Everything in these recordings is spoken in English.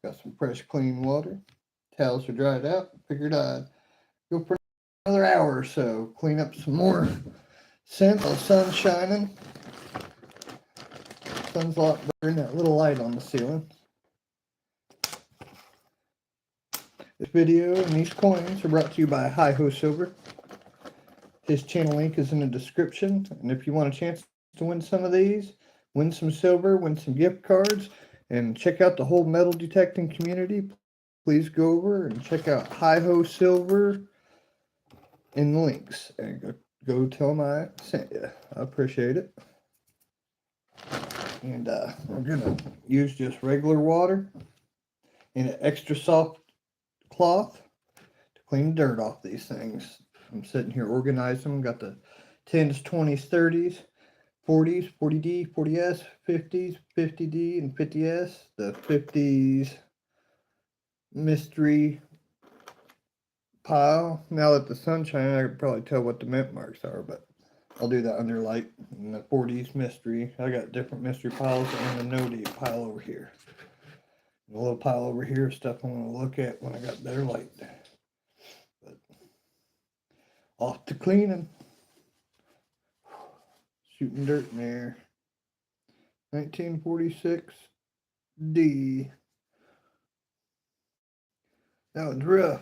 Got some fresh, clean water. Towels are dried out. Figured I'd go for another hour or so. Clean up some more scent. The sun's shining. Sun's a lot better than that little light on the ceiling. This video and these coins are brought to you by HiHoSilver. His channel link is in the description. And if you want a chance to win some of these, win some silver, win some gift cards, and check out the whole metal detecting community, please go over and check out HiHoSilver in the links. And go tell them I sent you. I appreciate it. And we're going to use just regular water and an extra soft cloth to clean dirt off these things. I'm sitting here organizing them. Got the 10s, 20s, 30s, 40s, 40D, 40S, 50s, 50D, and 50S. The 50s mystery pile. Now that the sun's shining, I can probably tell what the mint marks are, but I'll do that under light. And the 40s mystery. I got different mystery piles and the no date pile over here. And a little pile over here of stuff I want to look at when I got better light. But off to cleaning. Shooting dirt in there. 1946 D. That one's rough.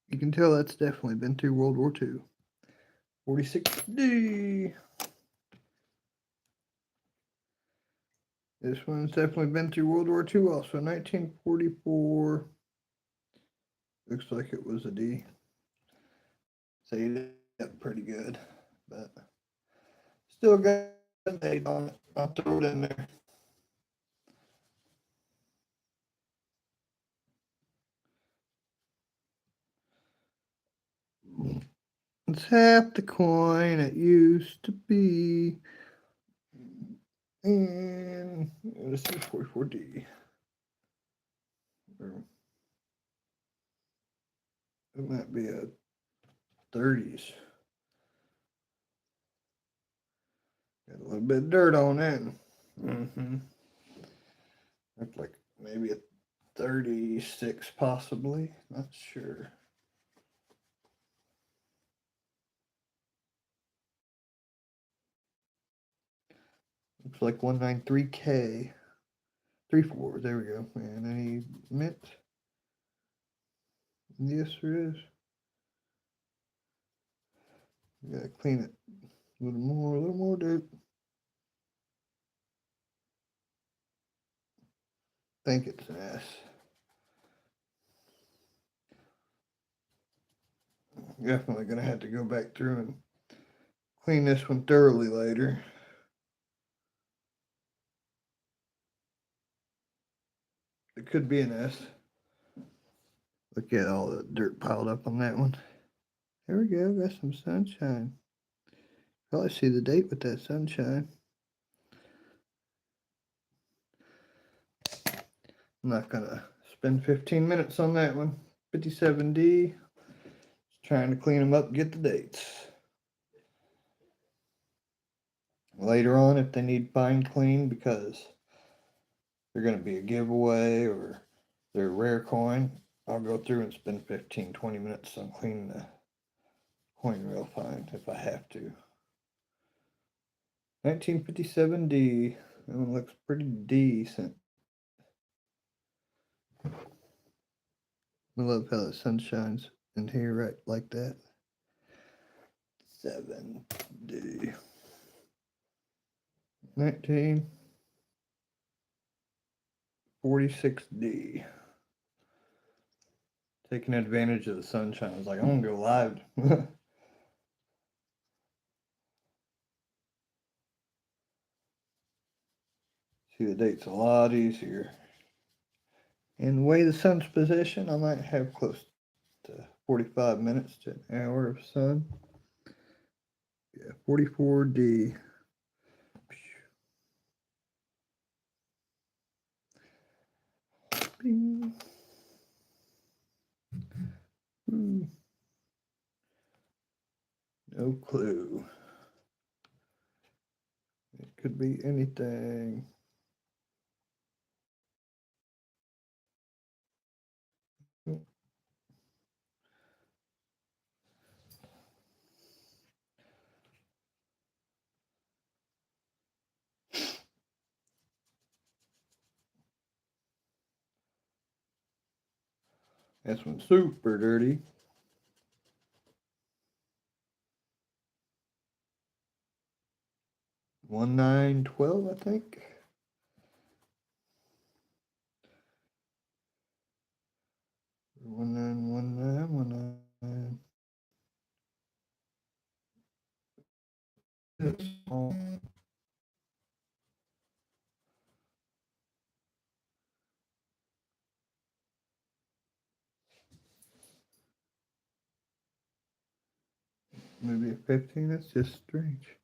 You can tell that's definitely been through World War II. 46D. This one's definitely been through World War II also. 1944. Looks like it was a D. Say that pretty good. But still got a date on it. I'll throw it in there. It's half the coin it used to be. And let's see, 44D. It might be a 30s. Got a little bit of dirt on it. Looks like maybe a 36 possibly. Not sure. Looks like 193K. 34. There we go. And any mint? Yes, there is. We gotta clean it. A little more dirt. I think it's an S. Definitely gonna have to go back through and clean this one thoroughly later. It could be an S. Look at all the dirt piled up on that one. There we go, got some sunshine. Probably see the date with that sunshine. I'm not gonna spend 15 minutes on that one. 57D. Just trying to clean them up, get the dates. Later on, if they need fine clean because they're gonna be a giveaway or they're a rare coin, I'll go through and spend 15-20 minutes on cleaning the coin real fine if I have to. 1957D. That one looks pretty decent. I love how the sun shines in here right like that. 7D. 1946D. Taking advantage of the sunshine. I was like, I'm gonna go live. See the date's a lot easier. And the way the sun's positioned, I might have close to 45 minutes to an hour of sun. Yeah, 44D. Bing. No clue. It could be anything. This one's super dirty. $1.912, I think. $1.919. Maybe a 15. That's just strange.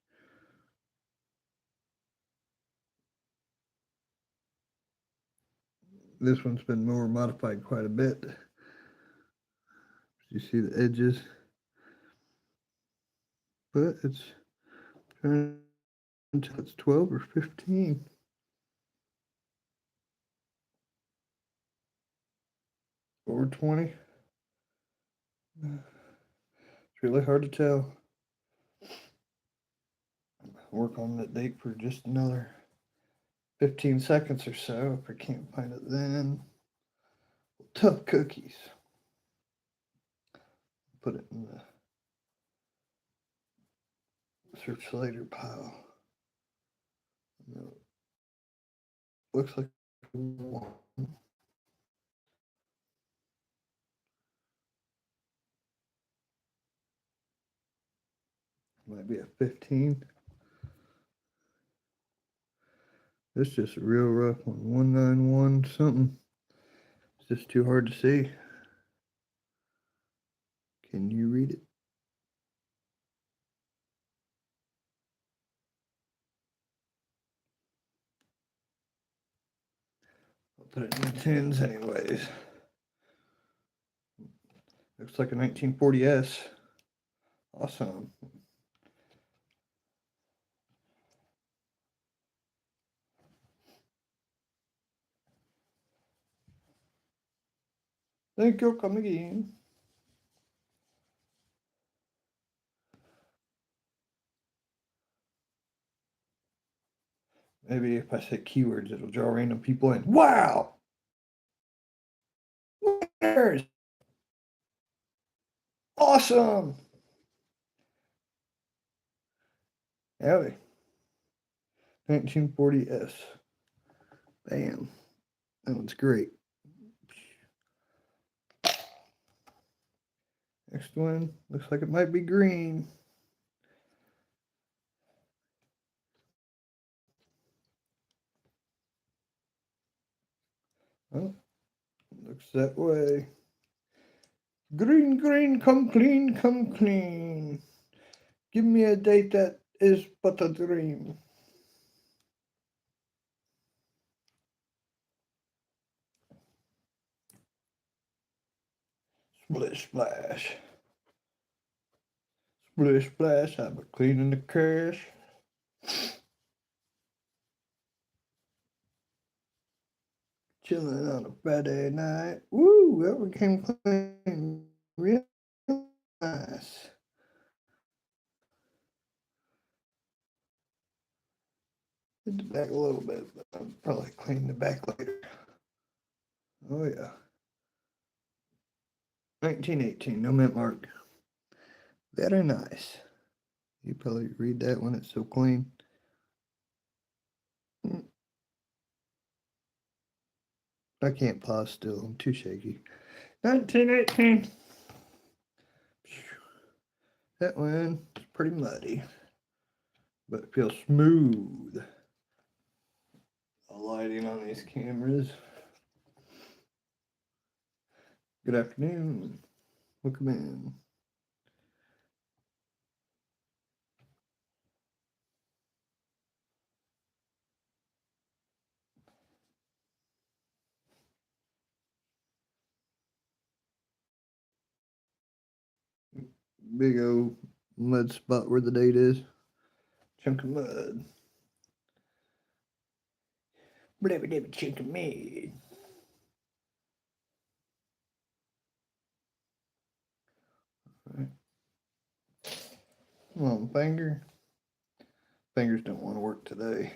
This one's been more modified quite a bit. You see the edges, but it's turned until it's 12 or 15. Or 20. It's really hard to tell. Work on that date for just another 15 seconds or so. If I can't find it then. Tough cookies. Put it in the search later pile. No. Looks like one. Might be a 15. It's just a real rough one. 191 something. It's just too hard to see. Can you read it? I'll put it in the tins anyways. Looks like a 1940S. Awesome. Thank you. Come again. Maybe if I say keywords, it'll draw random people in. Wow! Winners! Awesome! Howdy. 1940S. Bam. That one's great. Next one looks like it might be green. Oh, looks that way. Green, green, come clean, come clean. Give me a date that is but a dream. Splish splash. Splish splash, I'm a cleaning the cash. Chilling on a Friday night. Woo, that one came clean. Real nice. Hit the back a little bit, but I'll probably clean the back later. Oh yeah. 1918, no mint mark. Very nice. You probably read that when it's so clean. I can't pause still. I'm too shaky. 1918. That one is pretty muddy, but it feels smooth. The lighting on these cameras. Good afternoon. Welcome in. Big old mud spot where the date is. Chunk of mud. Blabby chunk of mud. Right. Come on, finger. Fingers don't want to work today.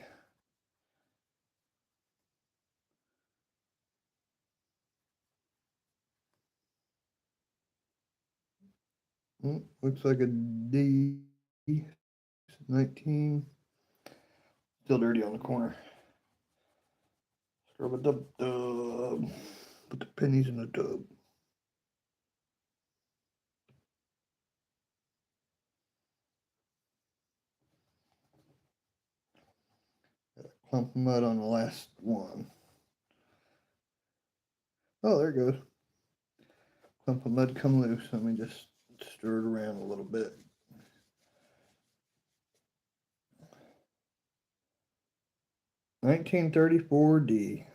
Looks like a D. 19. Still dirty on the corner. Scrub a dub dub. Put the pennies in the tub. Got a clump of mud on the last one. Oh, there it goes. Clump of mud come loose. Let me just stir it around a little bit. $19.34D.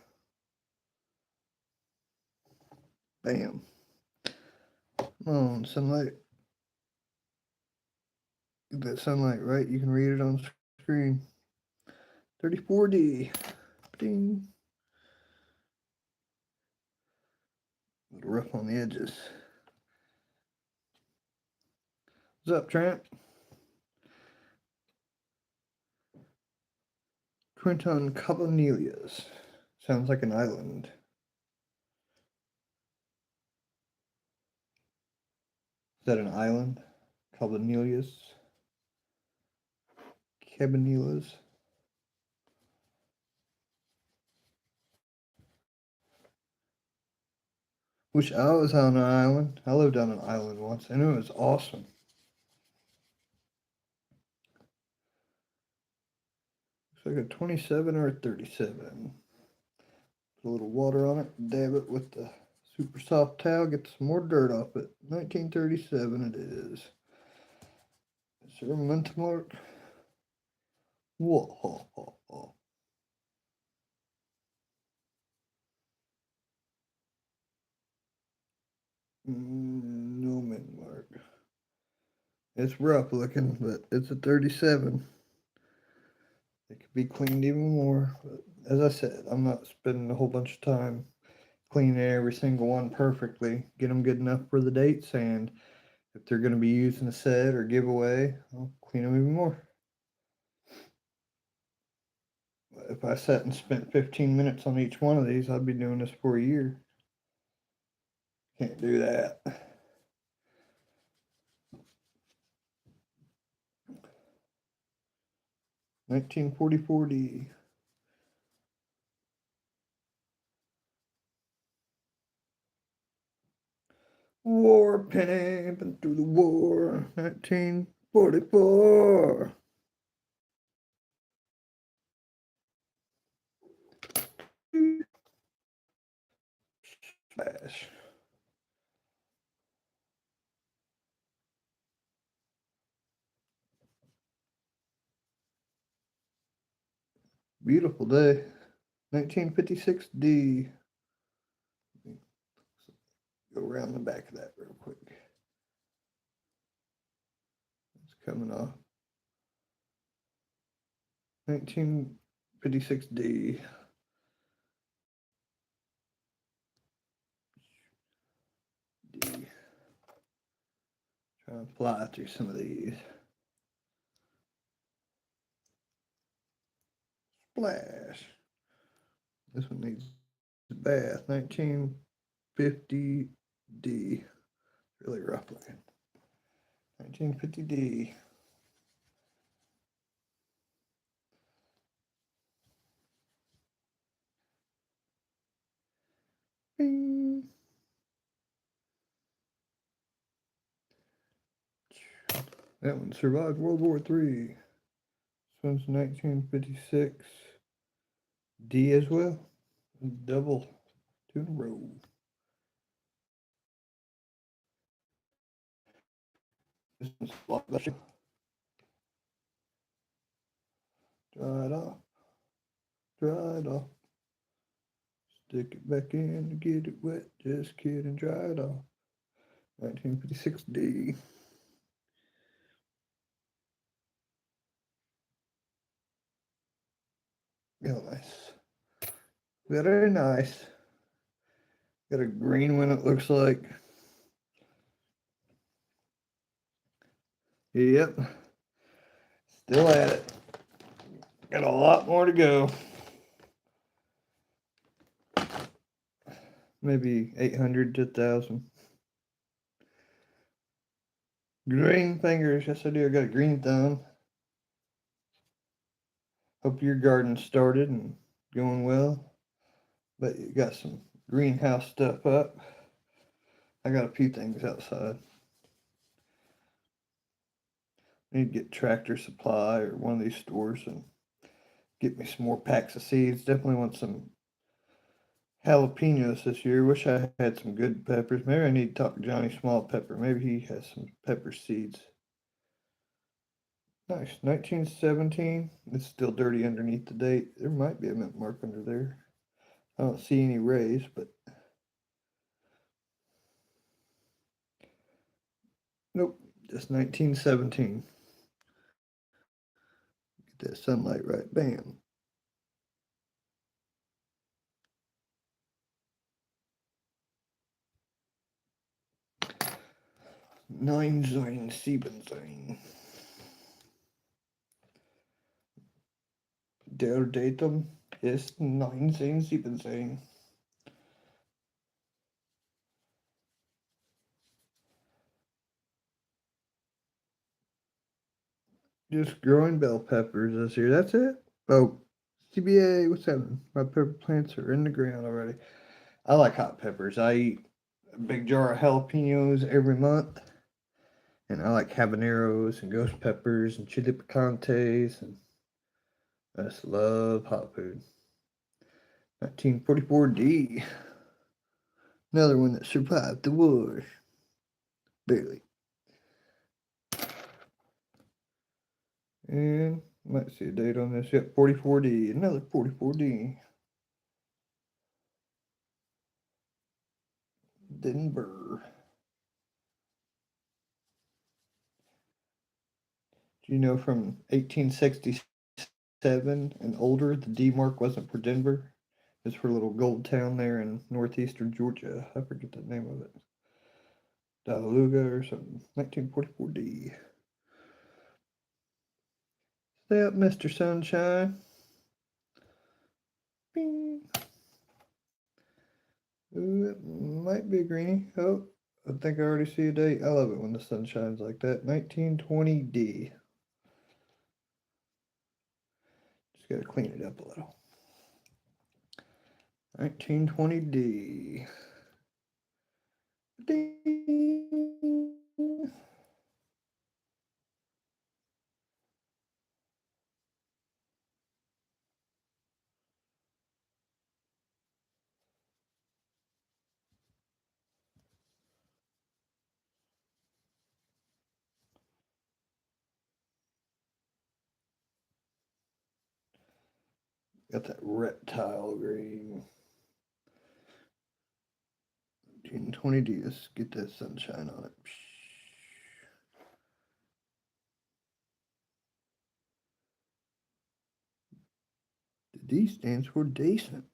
Bam. Come on, sunlight. Get that sunlight right. You can read it on screen. 34D. Ding. A little rough on the edges. What's up, Tramp? Quinton Cabanillas. Sounds like an island. Is that an island? Cabanillas? Cabanillas? Wish I was on an island. I lived on an island once, and it was awesome. Looks like a 27 or a 37. Put a little water on it, dab it with the super soft towel, get some more dirt off it. 1937 it is. Is there a mint mark? Whoa. No mint mark. It's rough looking, but it's a 37. It could be cleaned even more. But as I said, I'm not spending a whole bunch of time cleaning every single one perfectly. Get them good enough for the dates, and if they're going to be used in a set or giveaway, I'll clean them even more. If I sat and spent 15 minutes on each one of these, I'd be doing this for a year. Can't do that. $19.44D. War penny, been through the war. 1944. Splash. Beautiful day. 1956D. Go around the back of that real quick. It's coming off. 1956D. D. Try to fly through some of these. Splash. This one needs a bath. 1950D. Really rough looking. 1950D. Bing. That one survived World War III. This one's 1956. D as well. Double. 2 in a row. This one's a lot better. Dry it off. Dry it off. Stick it back in to get it wet. Just kidding. Dry it off. 1956D. Real nice. Very nice. Got a green one, it looks like. Yep. Still at it. Got a lot more to go. Maybe 800 to 1,000. Green fingers. Yes, I do. I got a green thumb. Hope your garden's started and going well. But you got some greenhouse stuff up. I got a few things outside. I need to get Tractor Supply or one of these stores and get me some more packs of seeds. Definitely want some jalapenos this year. Wish I had some good peppers. Maybe I need to talk to Johnny Small Pepper. Maybe he has some pepper seeds. Nice. 1917. It's still dirty underneath the date. There might be a mint mark under there. I don't see any rays, but nope. Just 1917. Get that sunlight right. Bam. 1917. Der Datum ist 1917. Just growing bell peppers this year. That's it. Oh, CBA, what's happening? My pepper plants are in the ground already. I like hot peppers. I eat a big jar of jalapenos every month. And I like habaneros and ghost peppers and chili picantes. And I just love hot food. 1944D. Another one that survived the war. Barely. And might see a date on this. Yep, 44D. Another 44D. Denver. Do you know from 1867 and older, the D mark wasn't for Denver? It's for a little gold town there in northeastern Georgia. I forget the name of it. Daluga or something. 1944D. Stay up, Mr. Sunshine. Bing. Ooh, it might be a greenie. Oh, I think I already see a date. I love it when the sun shines like that. 1920D. Just got to clean it up a little. 1920D. Ding. Got that reptile green. 1920D. Let's get that sunshine on it. The D stands for decent.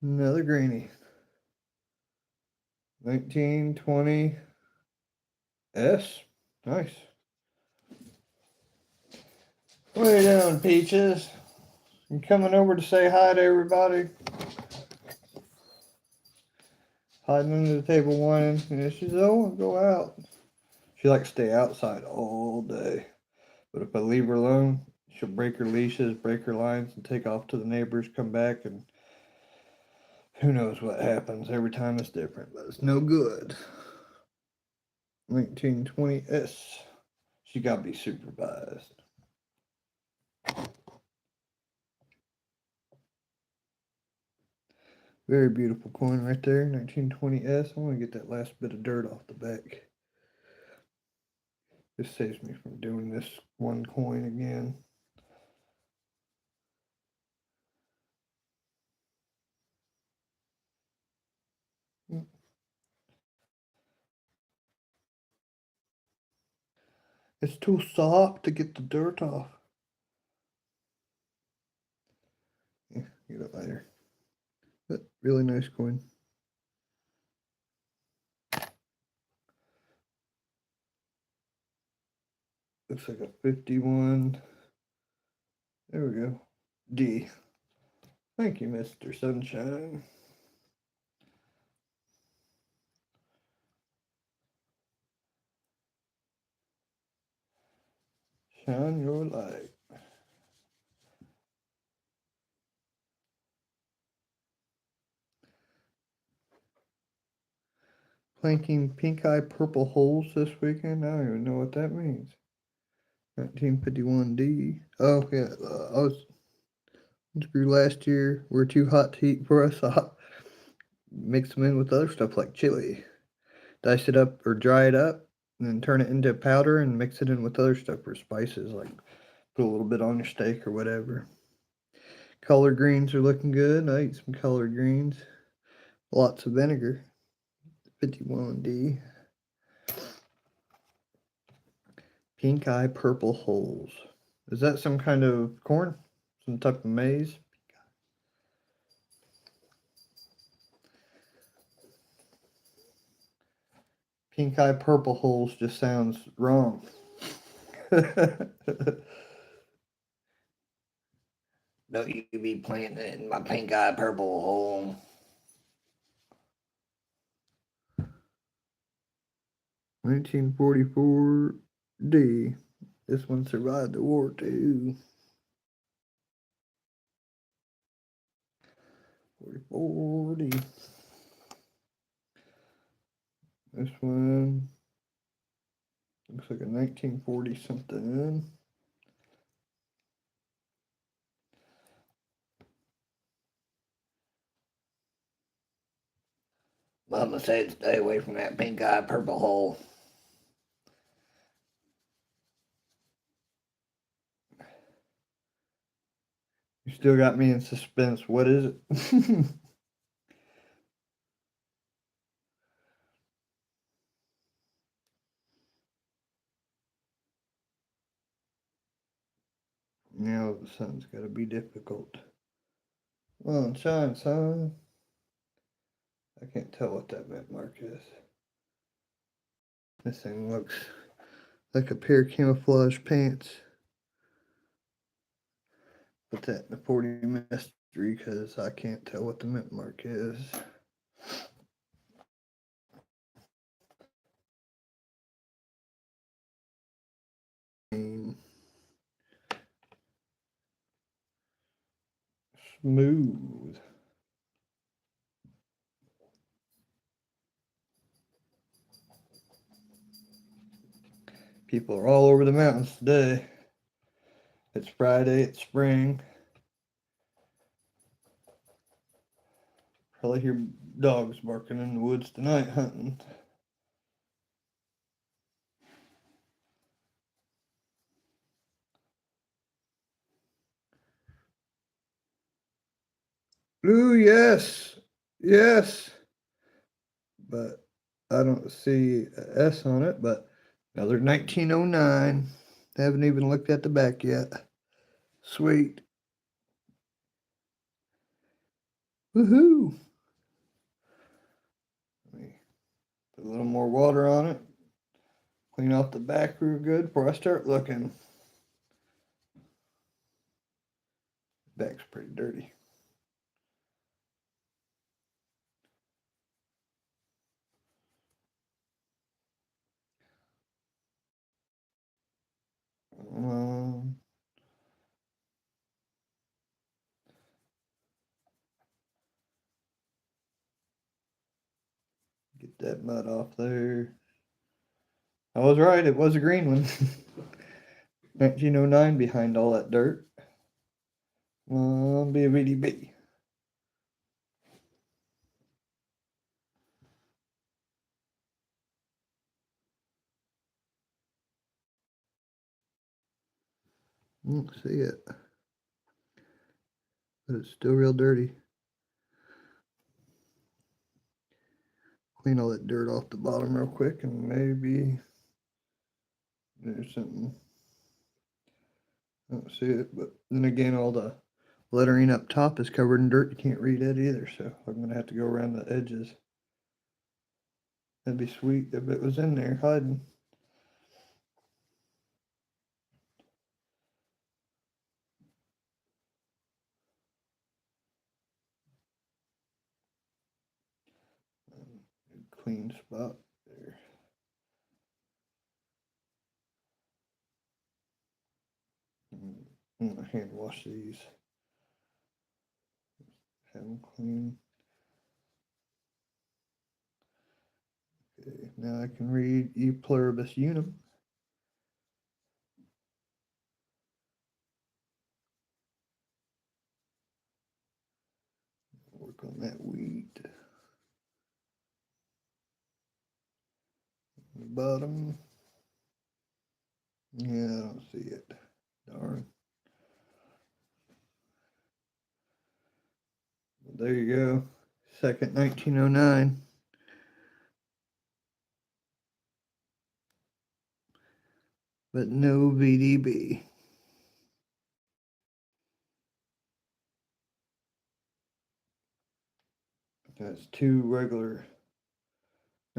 Another greenie. 1920 S. Nice. Way down, Peaches. You coming over to say hi to everybody? Hiding under the table whining. And she says, "Oh, go out." She likes to stay outside all day. But if I leave her alone, she'll break her leashes, break her lines, and take off to the neighbors, come back, and who knows what happens. Every time it's different, but it's no good. 1920S. She got to be supervised. Very beautiful coin right there, 1920S. I want to get that last bit of dirt off the back. This saves me from doing this one coin again. It's too soft to get the dirt off. Yeah, get it later. But really nice coin. Looks like a 51. There we go. D. Thank you, Mr. Sunshine. Shine your light. Planting pink eye purple holes this weekend. I don't even know what that means. 1951D. Oh yeah, I was grew last year. We're too hot to eat for us. I mix them in with other stuff like chili. Dice it up or dry it up, and then turn it into powder and mix it in with other stuff for spices, like put a little bit on your steak or whatever. Collard greens are looking good. I eat some collard greens. Lots of vinegar. 51D. Pink eye purple holes. Is that some kind of corn? Some type of maize? Pink eye purple holes just sounds wrong. Don't you be playing it in my pink eye purple hole. $1944D. This one survived the war too. 44D. This one looks like a 1940 something. Mama said stay away from that pink eye purple hole. You still got me in suspense. What is it? Now the sun's got to be difficult. Come on, shine, son. I can't tell what that mint mark is. This thing looks like a pair of camouflage pants. Put that in the 40 mystery because I can't tell what the mint mark is. Smooth. People are all over the mountains today. It's Friday, it's spring. Probably hear dogs barking in the woods tonight hunting. Ooh, yes. Yes. But I don't see a S on it, but another 1909. Haven't even looked at the back yet. Sweet. Woohoo. Let me put a little more water on it. Clean off the back real good before I start looking. Back's pretty dirty. Get that mud off there. I was right, it was a green one. 1909 behind all that dirt. BBB. Don't see it. But it's still real dirty. Clean all that dirt off the bottom real quick and maybe there's something. I don't see it, but then again, all the lettering up top is covered in dirt. You can't read it either, so I'm going to have to go around the edges. That'd be sweet if it was in there hiding. Clean spot there. I'm gonna hand wash these. Have them clean. Okay, now I can read E pluribus unum. Work on that wheat. The bottom. Yeah, I don't see it. Darn. There you go. Second 1909. But no VDB. That's two regular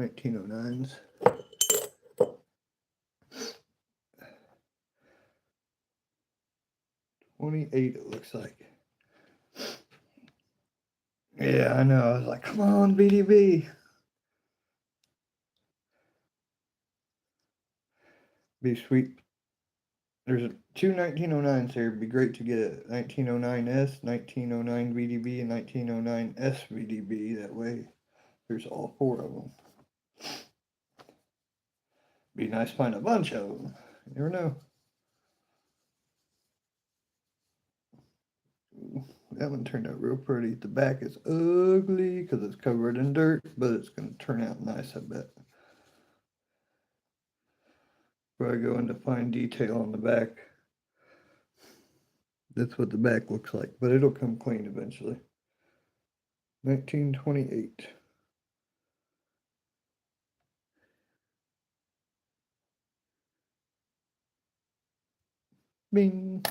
1909s. 28 it looks like. Yeah, I know. I was like, come on, VDB. Be sweet. There's two 1909s here. It'd be great to get a 1909S, 1909 VDB, and 1909S VDB. That way, there's all four of them. Be nice to find a bunch of them. You never know. Ooh, that one turned out real pretty. The back is ugly because it's covered in dirt, but it's going to turn out nice, I bet. Before I go into fine detail on the back, that's what the back looks like, but it'll come clean eventually. 1928. Bing.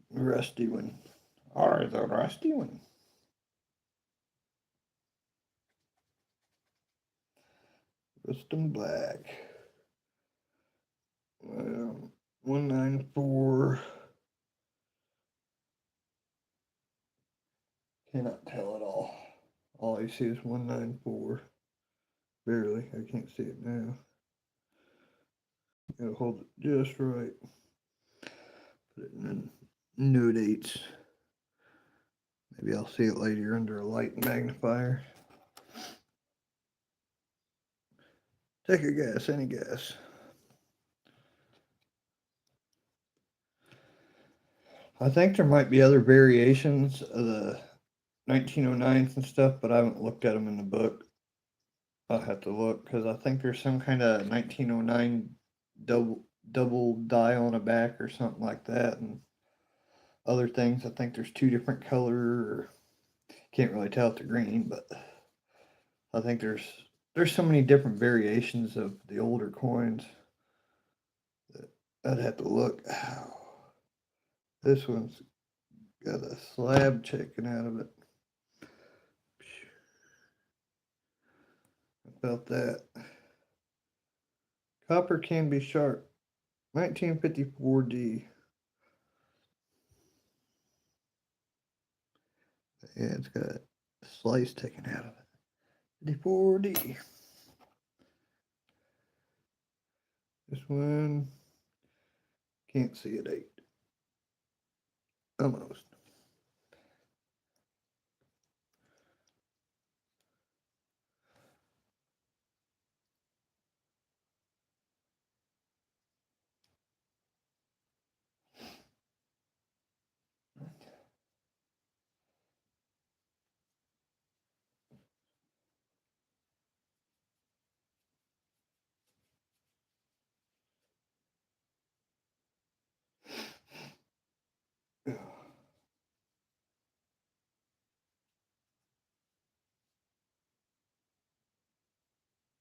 Rusty one. Or the rusty one. Rustum Black. 194. Cannot tell at all. All I see is 194. Barely. I can't see it now. Gotta hold it just right. Put it in no dates. Maybe I'll see it later under a light magnifier. Take a guess, any guess. I think there might be other variations of the 1909s and stuff, but I haven't looked at them in the book. I'll have to look because I think there's some kind of 1909 double die on a back or something like that, and other things. I think there's two different color. Can't really tell if they're green, but I think there's so many different variations of the older coins that I'd have to look. Ow. This one's got a slab checking out of it. About that. Copper can be sharp. 1954D. Yeah, it's got a slice taken out of it. 54D. This one can't see it 8. Almost.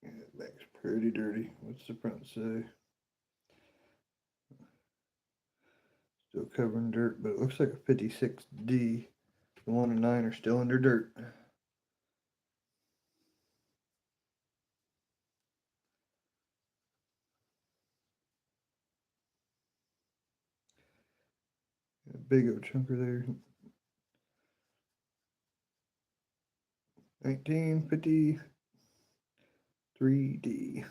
Yeah, the back's pretty dirty. What's the front say? Still covered in dirt, but it looks like a 56D. The 1 and 9 are still under dirt. A big old chunker there. 1950. 3D.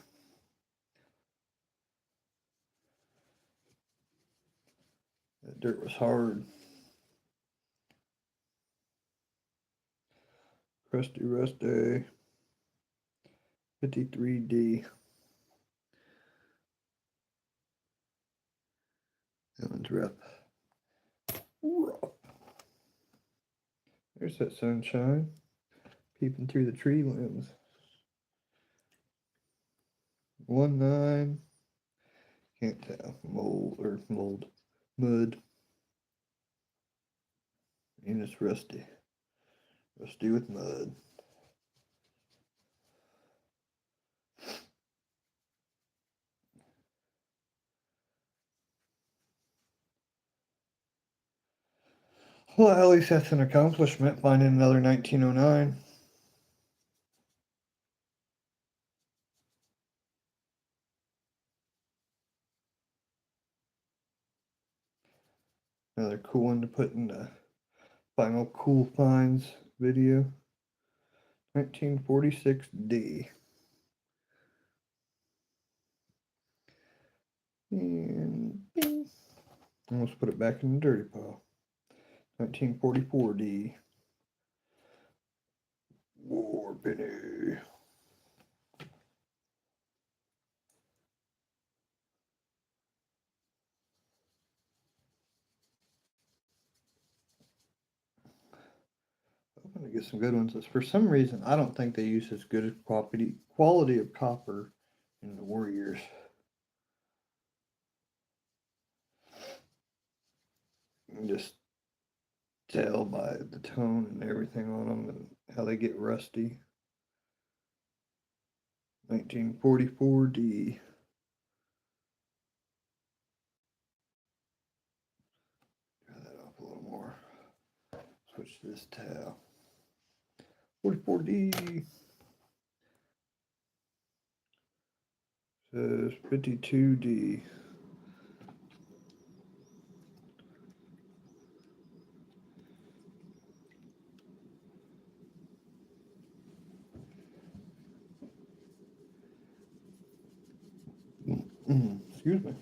That dirt was hard. Crusty Rusty. 53D. That one's rough. Rough. There's that sunshine peeping through the tree limbs. 1-9. Can't tell. Mold. Mud. And it's rusty. Rusty with mud. Well, at least that's an accomplishment, finding another 1909. Another cool one to put in the final cool finds video. 1946D. And bing. Almost put it back in the dirty pile. 1944D. War penny. Hoping to get some good ones. For some reason, I don't think they use as good a quality of copper in the war years. You can just tell by the tone and everything on them and how they get rusty. 1944D. Dry that off a little more. Switch to this towel. 44D. Says 52D. Excuse me.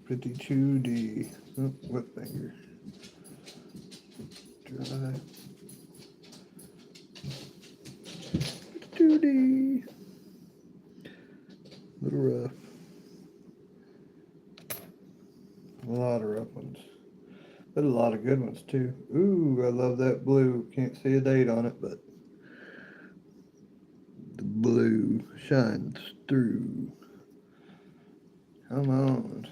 $52D. Oh, wet finger. Dry. $52D. Little rough. A lot of rough ones. But a lot of good ones too. Ooh, I love that blue. Can't see a date on it, but the blue shines through. Come on.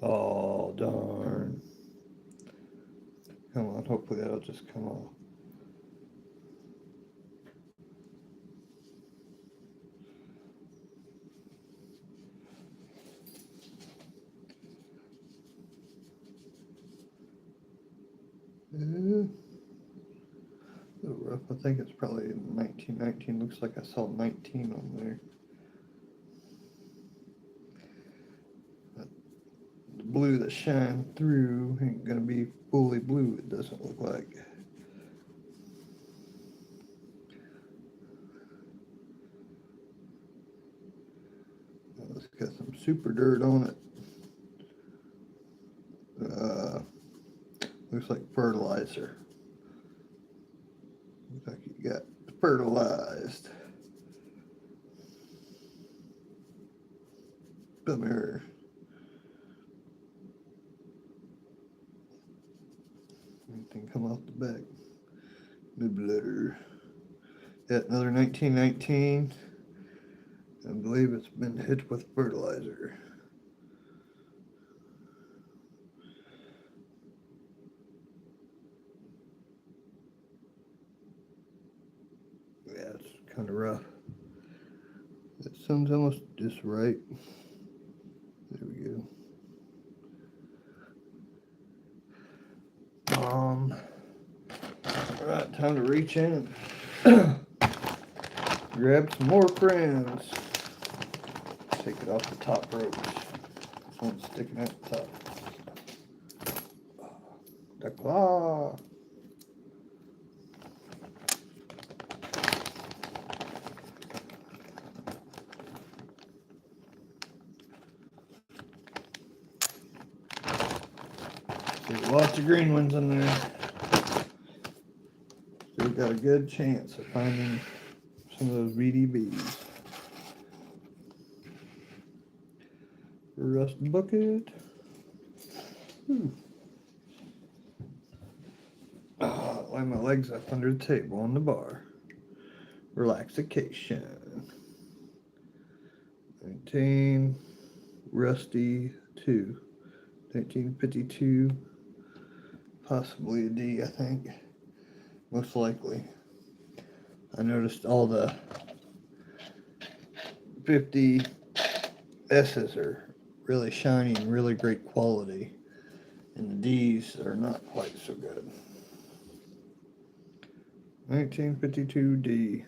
Oh, darn. Come on, hopefully that'll just come off. A little rough. I think it's probably 1919. Looks like I saw 19 on there. But the blue that shines through ain't gonna be fully blue, it doesn't look like. It's got some super dirt on it. Looks like fertilizer. Looks like you got fertilized. Bummer. Anything come off the back? Mid letter. Yeah, another 1919. I believe it's been hit with fertilizer. Yeah, it's kind of rough. That sun's almost just right. There we go. Alright, time to reach in and grab some more friends. Take it off the top ropes. one sticking out the top. The claw. See, lots of green ones in there. Still got a good chance of finding some of those VDBs. Rust bucket. Lay my legs up under the table on the bar. Relaxation. 19. Rusty 2. 1952. Possibly a D, I think. Most likely. I noticed all the 50 S's are really shiny and really great quality. And the D's are not quite so good. 1952 D.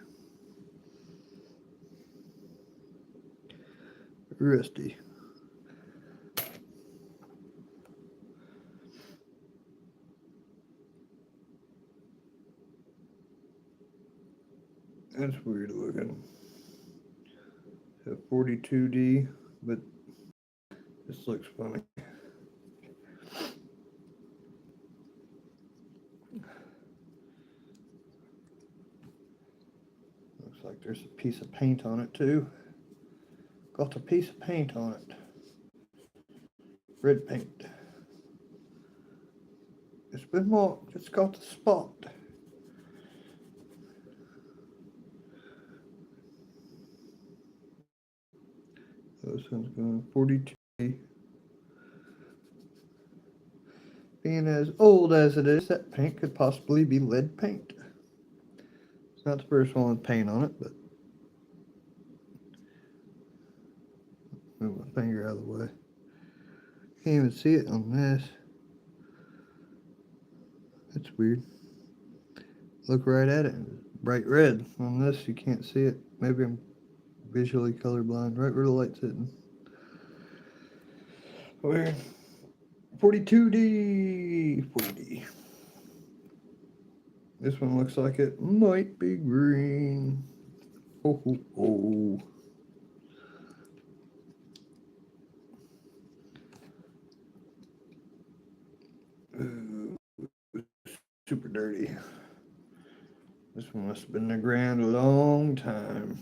Rusty. That's weird looking. A 42D, but this looks funny. Looks like there's a piece of paint on it too. Got a piece of paint on it. Red paint. It's been marked. It's got the spot. This one's going 42. Being as old as it is, that paint could possibly be lead paint. It's not the first one with paint on it, but move my finger out of the way. Can't even see it on this. That's weird. Look right at it. Bright red. On this, you can't see it. Maybe I'm visually colorblind. Right where the light's hitting. We're 42D. 40D. This one looks like it might be green. Oh, oh, oh. Ooh, super dirty. This one must have been in the ground a long time.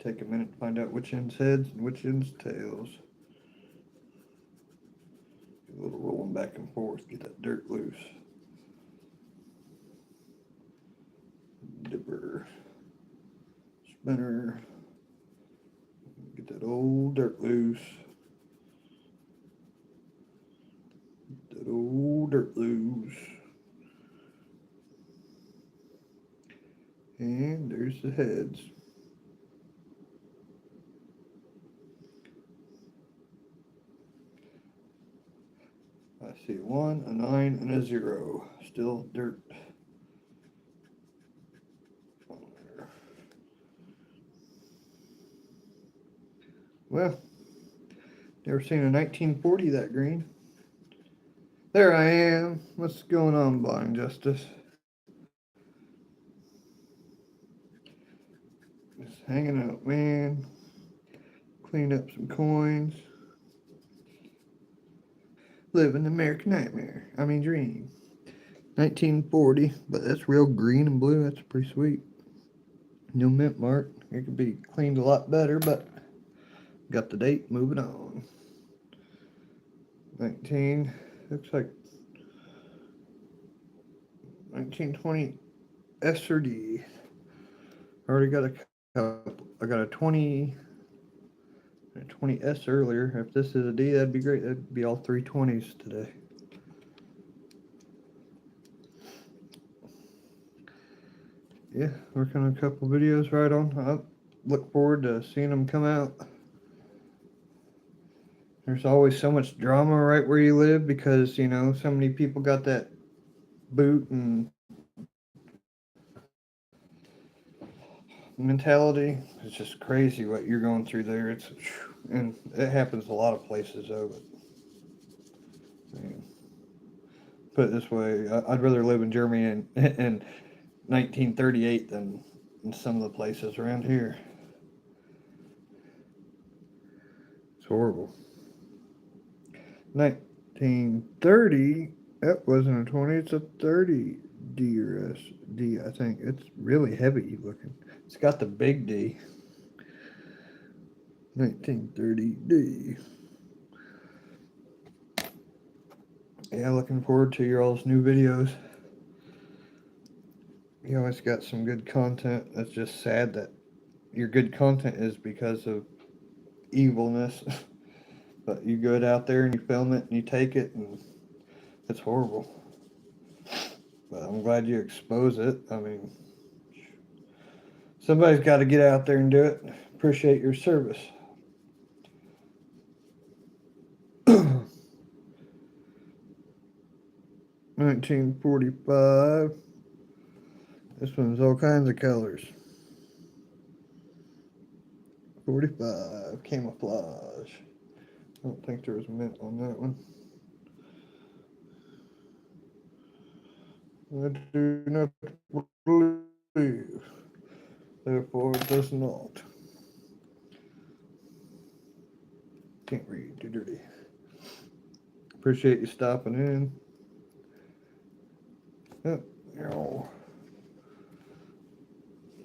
Take a minute to find out which end's heads and which end's tails. A little rolling back and forth, get that dirt loose. Dipper. Spinner. Get that old dirt loose. Get that old dirt loose. And there's the heads. I see a 1, a 9, and a 0. Still dirt. Well, never seen a 1940 that green. There I am. What's going on, Blind Justice? Just hanging out, man. Clean up some coins. Living the American nightmare. I mean dream. 1940, but that's real green and blue. That's pretty sweet. No mint mark. It could be cleaned a lot better, but got the date. Moving on. 19. Looks like 1920 S or D. Already got a couple. I got a 20S earlier. If this is a D, that'd be great. That'd be all 320s today. Yeah, working on a couple videos right on. I look forward to seeing them come out. There's always so much drama right where you live because, you know, so many people got that boot and mentality. It's just crazy what you're going through there. And it happens a lot of places though. But I mean, put it this way, I'd rather live in Germany in 1938 than in some of the places around here. It's horrible. 1930. That wasn't a 20. It's a 30 D or S D. I think it's really heavy looking. It's got the big D. 1930 D. Yeah, looking forward to your all's new videos. You always got some good content. It's just sad that your good content is because of evilness. But you go out there and you film it and you take it, and it's horrible. But I'm glad you expose it. I mean, somebody's got to get out there and do it. Appreciate your service. 1945. This one's all kinds of colors. 45. Camouflage. I don't think there was mint on that one. I do not believe. Therefore, it does not. Can't read. Too dirty. Appreciate you stopping in. Oh.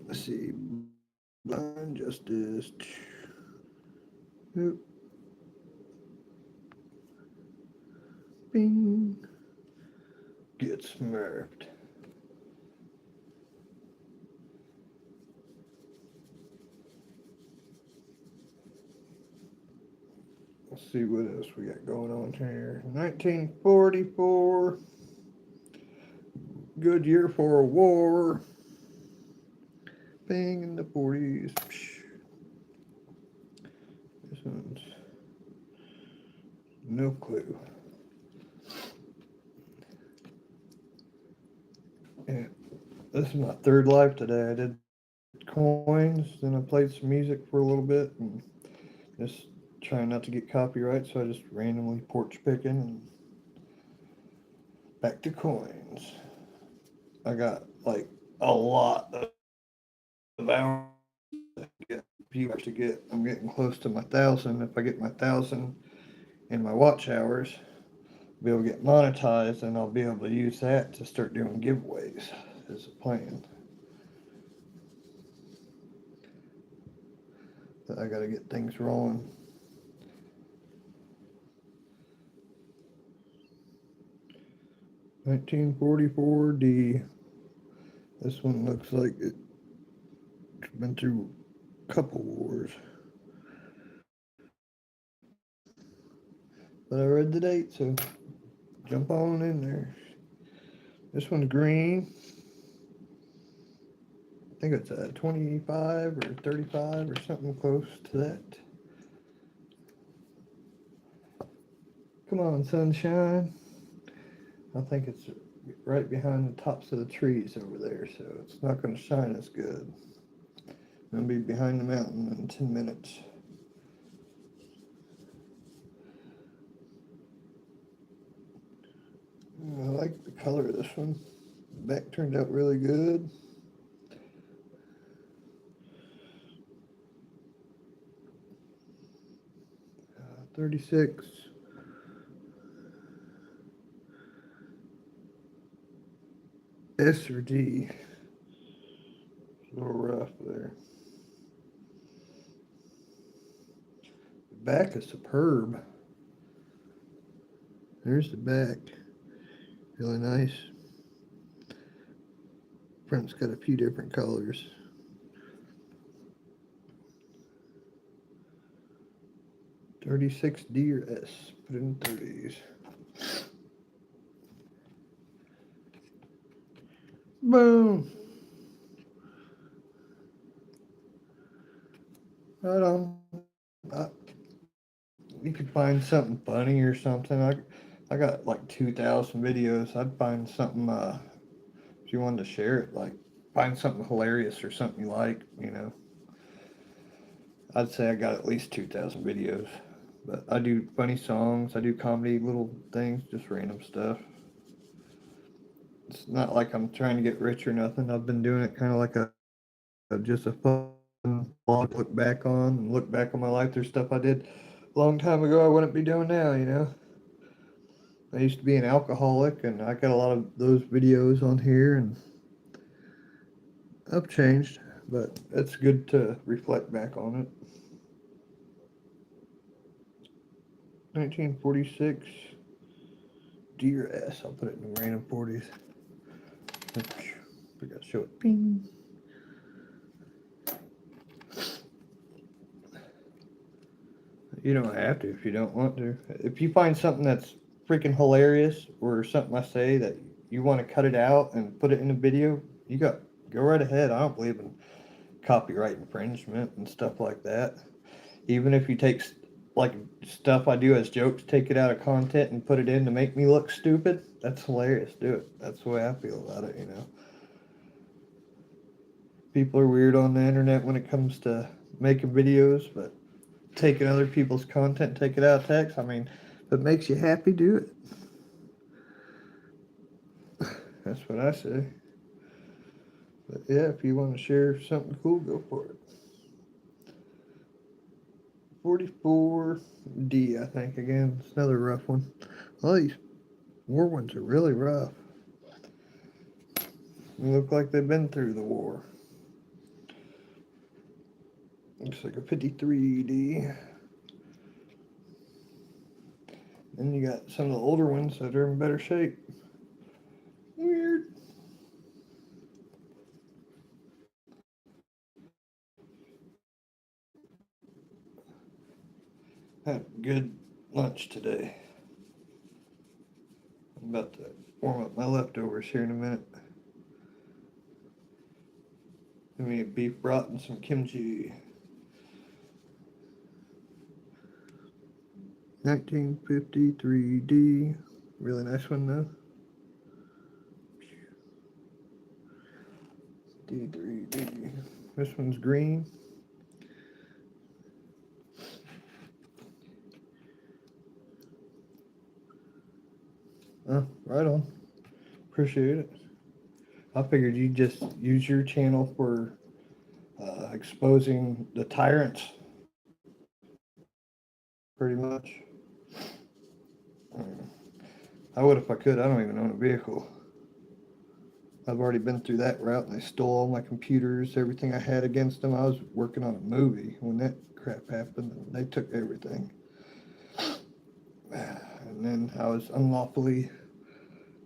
Let's see. Blind Justice. Yep. Bing. Get smurfed. Let's see what else we got going on here. 1944. Good year for a war. Bang in the 40s. This one's no clue. And this is my third live today. I did coins, then I played some music for a little bit, and just trying not to get copyright, so I just randomly porch picking and back to coins. I got like a lot of hours to get viewers to get. I'm getting close to my 1,000. If I get my 1,000 in my watch hours, I'll be able to get monetized, and I'll be able to use that to start doing giveaways as a plan. But I got to get things rolling. $1944D. This one looks like it's been through a couple wars. But I read the date, so jump on in there. This one's green. I think it's a 25 or 35 or something close to that. Come on, sunshine. I think it's right behind the tops of the trees over there, so it's not going to shine as good. I'm going to be behind the mountain in 10 minutes. I like the color of this one. The back turned out really good. Uh, 36. S or D. A little rough there. The back is superb. There's the back. Really nice. Front's got a few different colors. $36D or S. Put it in 30s. Boom. Right on. You could find something funny or something. I got like 2,000 videos. I'd find something if you wanted to share it, like find something hilarious or something you like, you know. I'd say I got at least 2,000 videos. But I do funny songs, I do comedy little things, just random stuff. It's not like I'm trying to get rich or nothing. I've been doing it kind of like just a fun blog to look back on my life. There's stuff I did a long time ago I wouldn't be doing now, you know. I used to be an alcoholic, and I got a lot of those videos on here, and I've changed, but it's good to reflect back on it. 1946, Dear S. I'll put it in random 40s. We got to show it. Bing. You don't have to if you don't want to. If you find something that's freaking hilarious or something I say that you want to cut it out and put it in a video, go right ahead. I don't believe in copyright infringement and stuff like that. Even if you take like stuff I do as jokes, take it out of content and put it in to make me look stupid, that's hilarious. Do it. That's the way I feel about it, you know. People are weird on the internet when it comes to making videos, but taking other people's content, take it out of text. I mean, if it makes you happy, do it. That's what I say. But yeah, if you want to share something cool, go for it. 44D, I think, again. It's another rough one. All these war ones are really rough. They look like they've been through the war. Looks like a 53D. Then you got some of the older ones that are in better shape. Weird. Had a good lunch today. I'm about to warm up my leftovers here in a minute. Give me a beef broth and some kimchi. 1953D. Really nice one though. D3D. This one's green. Oh, right on. Appreciate it. I figured you'd just use your channel for exposing the tyrants, pretty much. I would if I could. I don't even own a vehicle. I've already been through that route, and they stole all my computers, everything I had against them. I was working on a movie when that crap happened, and they took everything. And then I was unlawfully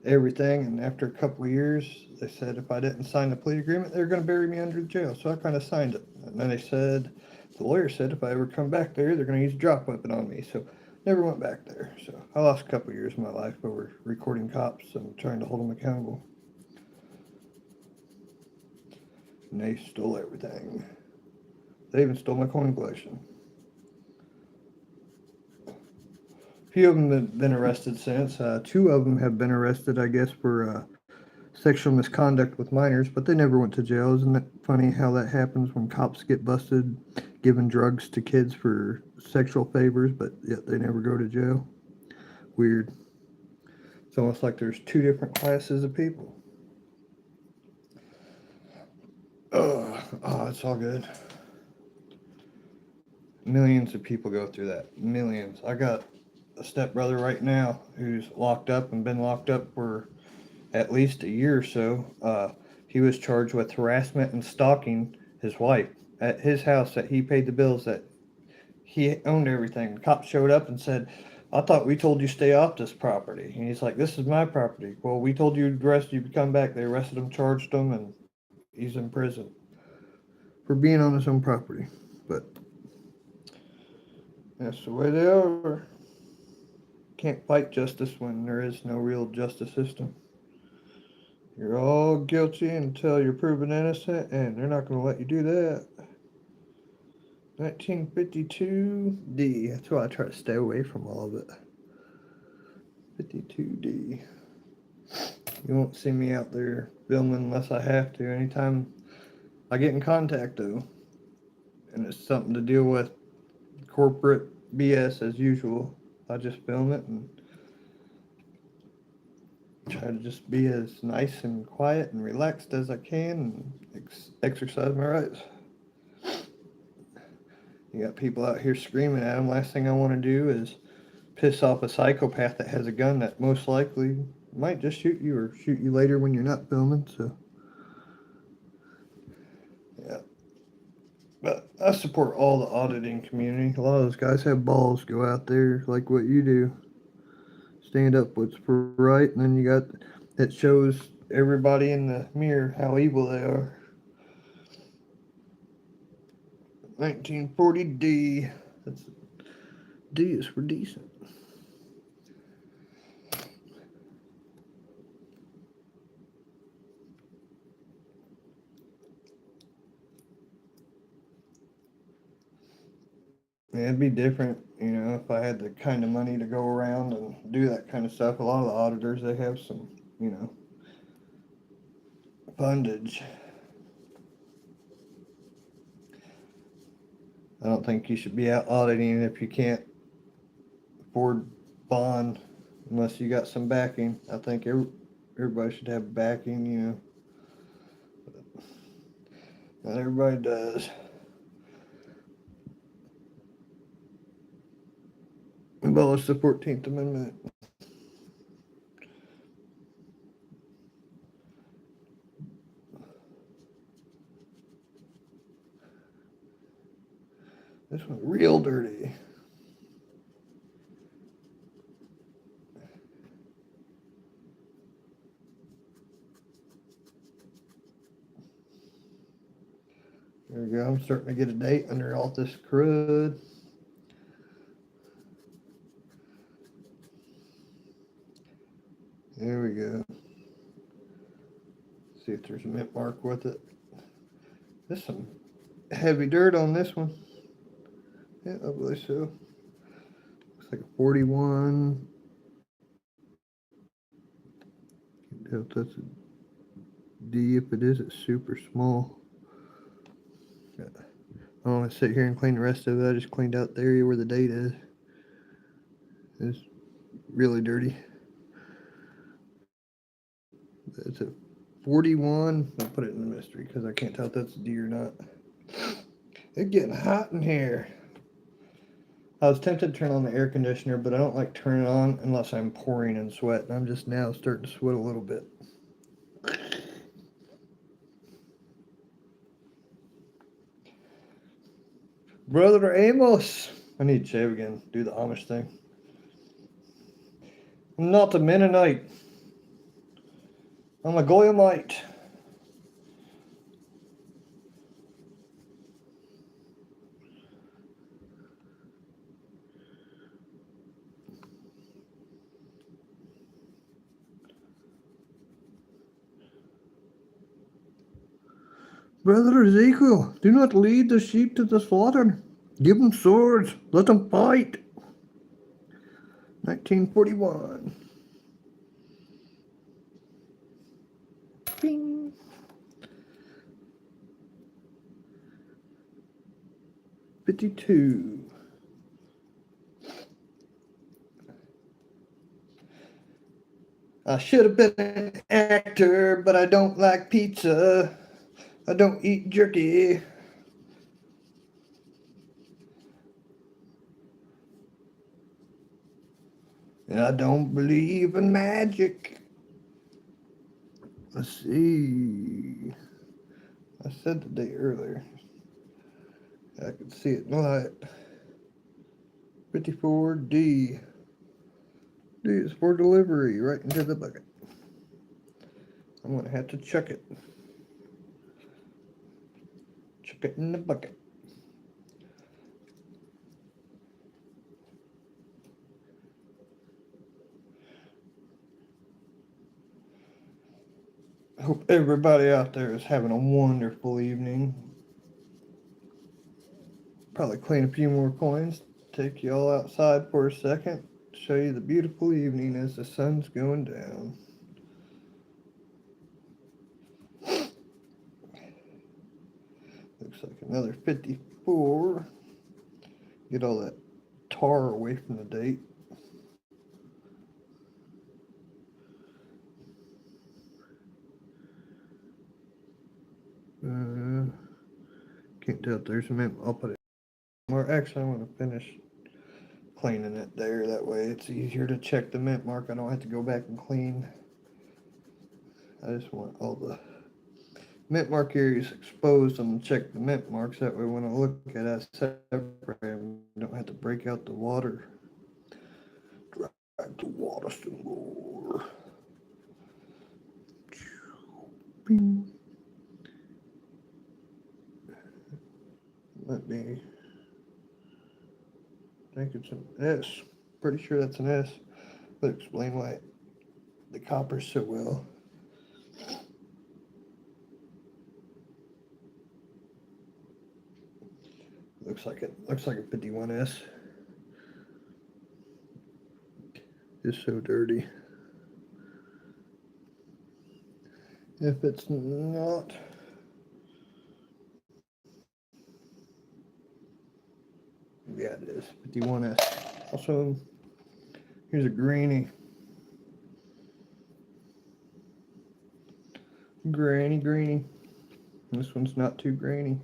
everything, and after a couple of years, they said if I didn't sign the plea agreement, they were going to bury me under the jail. So I kind of signed it. And then they said, the lawyer said if I ever come back there, they're going to use a drop weapon on me. So never went back there. So I lost a couple of years of my life over recording cops and trying to hold them accountable. And they stole everything. They even stole my coin collection. A few of them have been arrested since. Two of them have been arrested, I guess, for sexual misconduct with minors, but they never went to jail. Isn't it funny how that happens when cops get busted giving drugs to kids for sexual favors, but yet they never go to jail? Weird. It's almost like there's two different classes of people. Oh, it's all good. Millions of people go through that. Millions. I got a stepbrother right now who's locked up and been locked up for at least a year or so. He was charged with harassment and stalking his wife at his house that he paid the bills, that he owned everything. The cops showed up and said, I thought we told you stay off this property. And he's like, this is my property. Well, we told you to arrest you to come back. They arrested him, charged him, and he's in prison for being on his own property. But that's the way they are. Can't fight justice when there is no real justice system. You're all guilty until you're proven innocent, and they're not going to let you do that. 1952D. That's why I try to stay away from all of it. 52D. You won't see me out there filming unless I have to. Anytime I get in contact, though, and it's something to deal with corporate BS as usual, I just film it and try to just be as nice and quiet and relaxed as I can and exercise my rights. You got people out here screaming at them. Last thing I want to do is piss off a psychopath that has a gun that most likely might just shoot you or shoot you later when you're not filming. So, yeah. But I support all the auditing community. A lot of those guys have balls. Go out there like what you do. Stand up what's right, and then you got it shows everybody in the mirror how evil they are. 1940 D. That's D is for decent. Yeah, it'd be different, if I had the kind of money to go around and do that kind of stuff. A lot of the auditors, they have some, fundage. I don't think you should be out auditing if you can't afford bond unless you got some backing. I think everybody should have backing, Not everybody does. Abolish the 14th Amendment. This one's real dirty. There we go. I'm starting to get a date under all this crud. There we go. See if there's a mint mark with it. There's some heavy dirt on this one. Yeah, I believe so. Looks like a 41. If that's a D. If it is, it's super small. Yeah. I don't want to sit here and clean the rest of it. I just cleaned out the area where the date is. It's really dirty. It's a 41. I'll put it in the mystery because I can't tell if that's a D or not. It's getting hot in here. I was tempted to turn on the air conditioner, but I don't like turning it on unless I'm pouring in sweat. And I'm just now starting to sweat a little bit. Brother Amos. I need to shave again. Do the Amish thing. I'm not a Mennonite. I'm a Goyamite. Brother Ezekiel, do not lead the sheep to the slaughter. Give them swords. Let them fight. 1941. Bing. 52. I should have been an actor, but I don't like pizza. I don't eat jerky. And I don't believe in magic. Let's see. I said the date earlier. I could see it in the light. 54D. D is for delivery, right into the bucket. I'm going to have to chuck it. Chuck it in the bucket. I hope everybody out there is having a wonderful evening. Probably clean a few more coins. Take you all outside for a second. Show you the beautiful evening as the sun's going down. Looks like another 54. Get all that tar away from the date. Can't tell if there's a mint. I'll put it more. Actually, I'm going to finish cleaning it there. That way it's easier to check the mint mark. I don't have to go back and clean. I just want all the mint mark areas exposed and check the mint marks. That way when I look at it separate, I don't have to break out the water. Drag the water some more. Bing. Let me, I think it's an S. Pretty sure that's an S. But explain why the copper's so well. Looks like it. Looks like a 51S. It's so dirty. If it's not, yeah, it is 51S. Also, here's a greenie. Greeny. This one's not too grainy.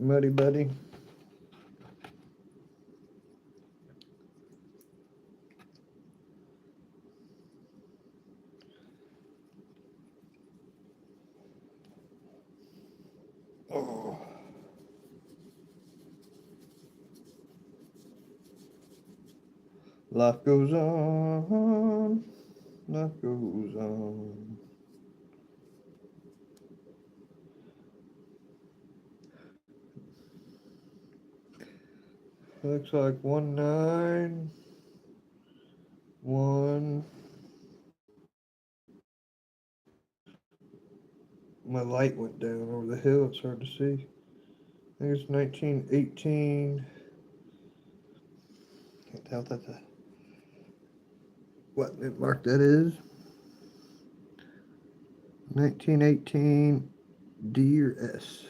Muddy buddy. Oh. Life goes on. Life goes on. Looks like 191. My light went down over the hill. It's hard to see. I think it's 1918. Can't tell if that's what mint mark that is. 1918 D or S.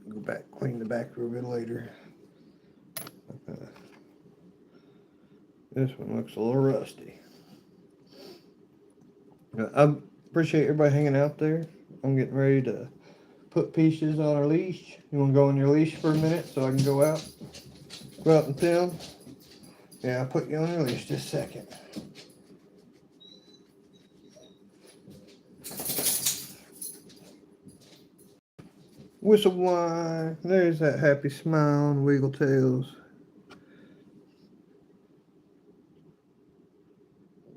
Go back, clean the back a little bit later. This one looks a little rusty. I appreciate everybody hanging out there. I'm getting ready to put Peaches on her leash. You want to go on your leash for a minute so I can go out? Go out and film? Yeah, I'll put you on your leash just a second. Whistle wine. There's that happy smile and wiggle tails.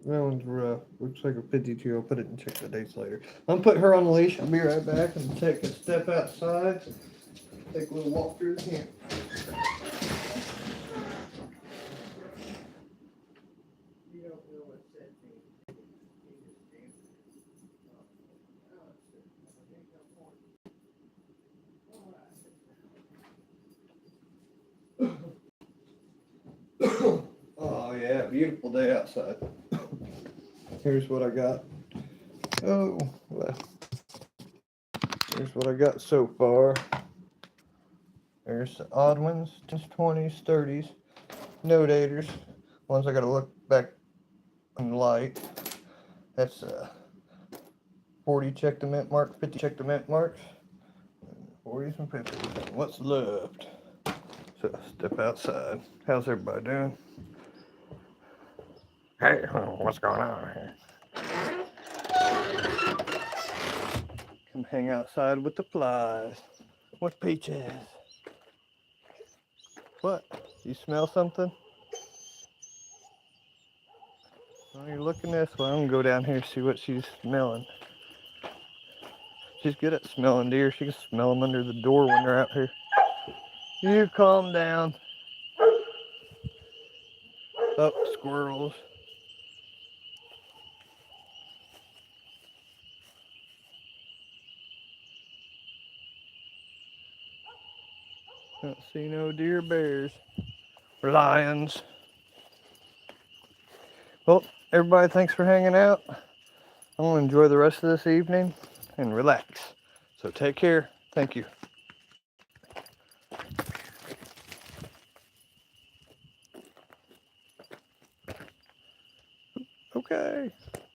That one's rough. Looks like a 52. I'll put it and check the dates later. I'm putting her on the leash. I'll be right back and take a step outside. Take a little walk through the camp. Oh yeah, beautiful day outside. Here's what I got. Oh, well, here's what I got so far. There's the odd ones, 10s, 20s, 30s, notators. Ones I gotta look back on the light. That's 40 check the mint mark, 50 check the mint marks, 40s and 50s. What's left? So step outside. How's everybody doing? Hey, what's going on here? Come hang outside with the flies. What's Peaches? What? You smell something? Oh, you're looking this way. I'm gonna go down here and see what she's smelling. She's good at smelling deer. She can smell them under the door when they're out here. You calm down. Oh, squirrels. Don't see no deer, bears, lions. Well, everybody, thanks for hanging out. I'm going to enjoy the rest of this evening and relax. So take care. Thank you. Okay.